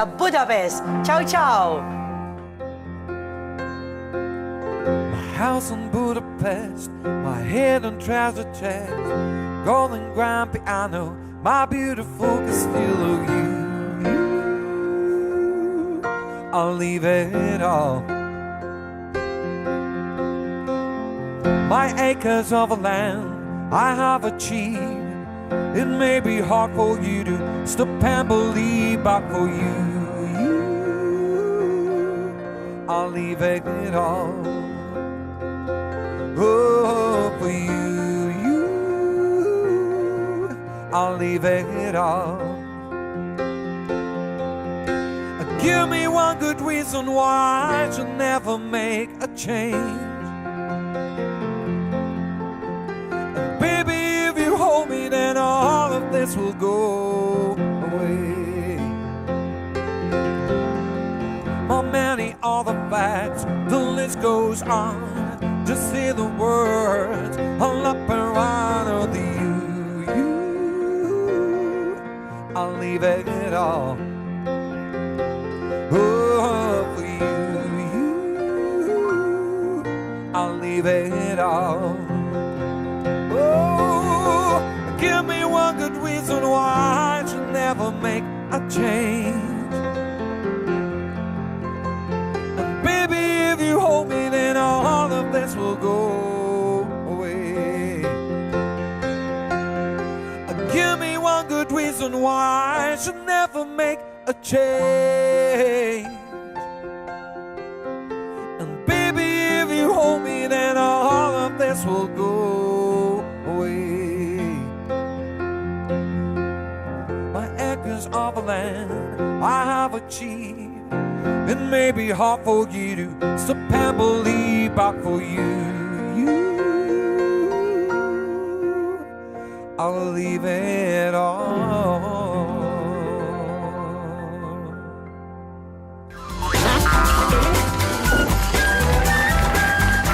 Budapest. Ciao, ciao. My house in Budapest, my hidden treasure chest, golden grand piano, my beautiful Castillo. I'll leave it all. My acres of land I have achieved. It may be hard for you to stop and believe, but for you, I'll leave it all. Oh, for you, I'll leave it all. Give me one good reason why I should never make a change. And baby, if you hold me, then all of this will go away. How many other facts, the list goes on. Just say the words, I'll up and run with you. I'll leave it all. Oh, for you, I'll leave it all. Oh, give me one good reason why I should never make a change. And baby, if you hold me, then all of this will go away. Give me one good reason why I should never make a change. And baby, if you hold me, then all of this will go away. My acres of land I have achieved. It may be hard for you to stop and believe, but for you, I'll leave it all.